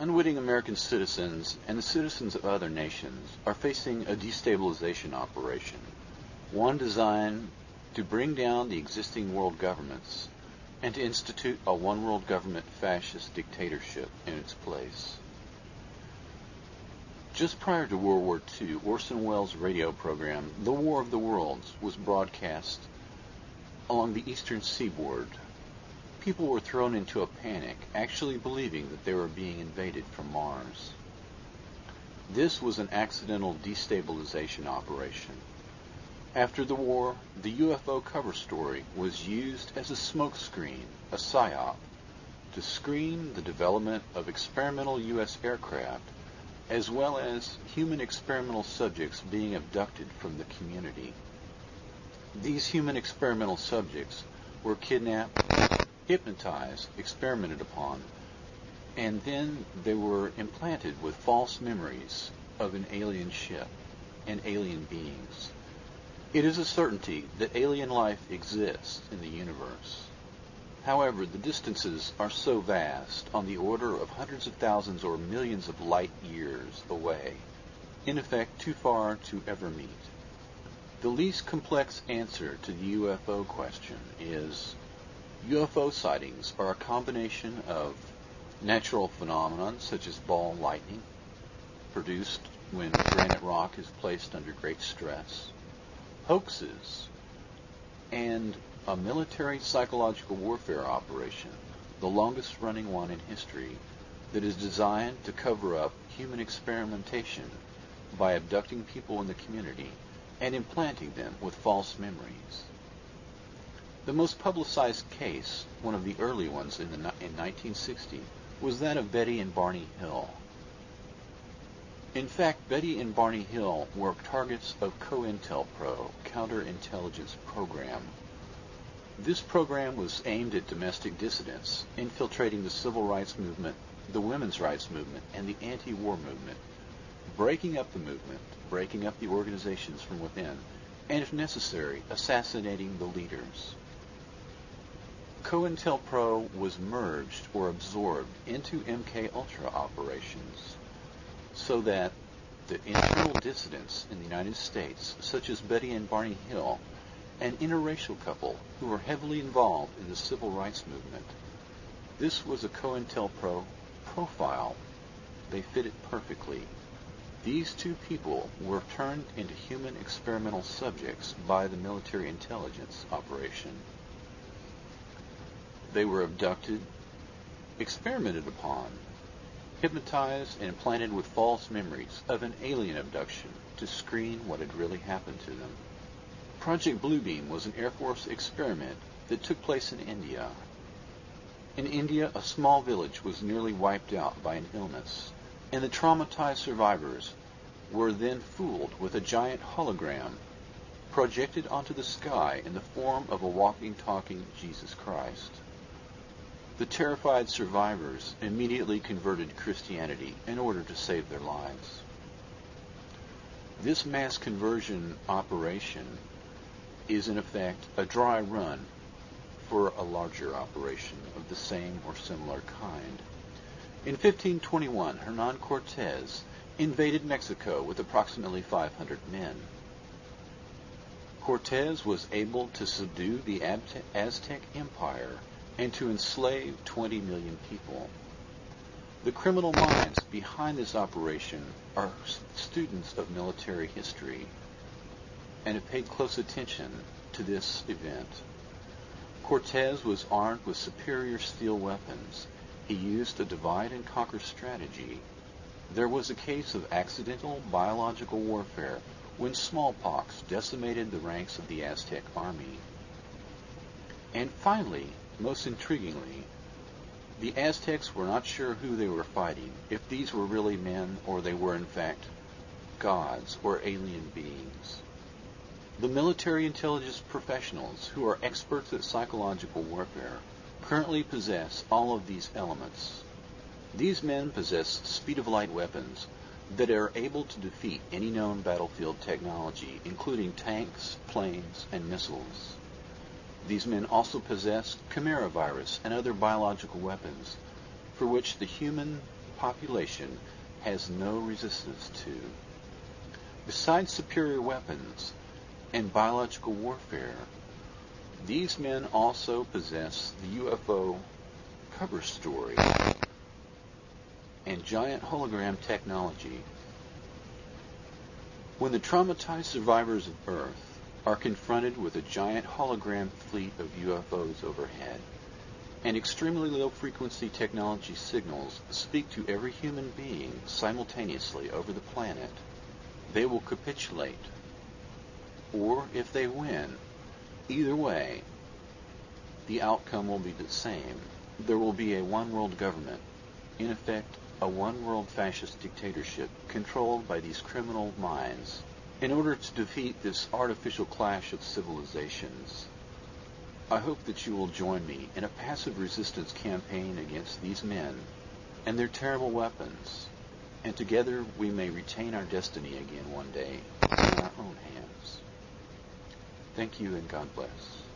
Unwitting American citizens and the citizens of other nations are facing a destabilization operation, one designed to bring down the existing world governments and to institute a one-world government fascist dictatorship in its place. Just prior to World War II, Orson Welles' radio program, The War of the Worlds, was broadcast along the eastern seaboard. People were thrown into a panic, actually believing that they were being invaded from Mars. This was an accidental destabilization operation. After the war, the UFO cover story was used as a smokescreen, a psyop, to screen the development of experimental U.S. aircraft, as well as human experimental subjects being abducted from the community. These human experimental subjects were kidnapped, hypnotized, experimented upon, and then they were implanted with false memories of an alien ship and alien beings. It is a certainty that alien life exists in the universe. However, the distances are so vast, on the order of hundreds of thousands or millions of light years away, in effect too far to ever meet. The least complex answer to the UFO question is UFO sightings are a combination of natural phenomena such as ball lightning, produced when granite rock is placed under great stress, hoaxes, and a military psychological warfare operation, the longest running one in history, that is designed to cover up human experimentation by abducting people in the community and implanting them with false memories. The most publicized case, one of the early ones in 1960, was that of Betty and Barney Hill. In fact, Betty and Barney Hill were targets of COINTELPRO, Counterintelligence Program. This program was aimed at domestic dissidents, infiltrating the civil rights movement, the women's rights movement, and the anti-war movement, breaking up the movement, breaking up the organizations from within, and if necessary, assassinating the leaders. COINTELPRO was merged or absorbed into MKUltra operations, so that the internal dissidents in the United States, such as Betty and Barney Hill, an interracial couple who were heavily involved in the civil rights movement. This was a COINTELPRO profile. They fit it perfectly. These two people were turned into human experimental subjects by the military intelligence operation. They were abducted, experimented upon, hypnotized, and implanted with false memories of an alien abduction to screen what had really happened to them. Project Bluebeam was an Air Force experiment that took place in India. In India, a small village was nearly wiped out by an illness, and the traumatized survivors were then fooled with a giant hologram projected onto the sky in the form of a walking, talking Jesus Christ. The terrified survivors immediately converted to Christianity in order to save their lives. This mass conversion operation is in effect a dry run for a larger operation of the same or similar kind. In 1521, Hernan Cortez invaded Mexico with approximately 500 men. Cortez was able to subdue the Aztec Empire and to enslave 20 million people. The criminal minds behind this operation are students of military history and have paid close attention to this event. Cortez was armed with superior steel weapons. He used a divide and conquer strategy. There was a case of accidental biological warfare when smallpox decimated the ranks of the Aztec army. And finally, most intriguingly, the Aztecs were not sure who they were fighting, if these were really men or they were in fact gods or alien beings. The military intelligence professionals who are experts at psychological warfare currently possess all of these elements. These men possess speed-of-light weapons that are able to defeat any known battlefield technology, including tanks, planes, and missiles. These men also possess Chimera virus and other biological weapons for which the human population has no resistance to. Besides superior weapons and biological warfare, these men also possess the UFO cover story and giant hologram technology. When the traumatized survivors of Earth are confronted with a giant hologram fleet of UFOs overhead, and extremely low-frequency technology signals speak to every human being simultaneously over the planet, they will capitulate. Or if they win, either way, the outcome will be the same. There will be a one-world government, in effect, a one-world fascist dictatorship controlled by these criminal minds. In order to defeat this artificial clash of civilizations, I hope that you will join me in a passive resistance campaign against these men and their terrible weapons, and together we may retain our destiny again one day in our own hands. Thank you and God bless.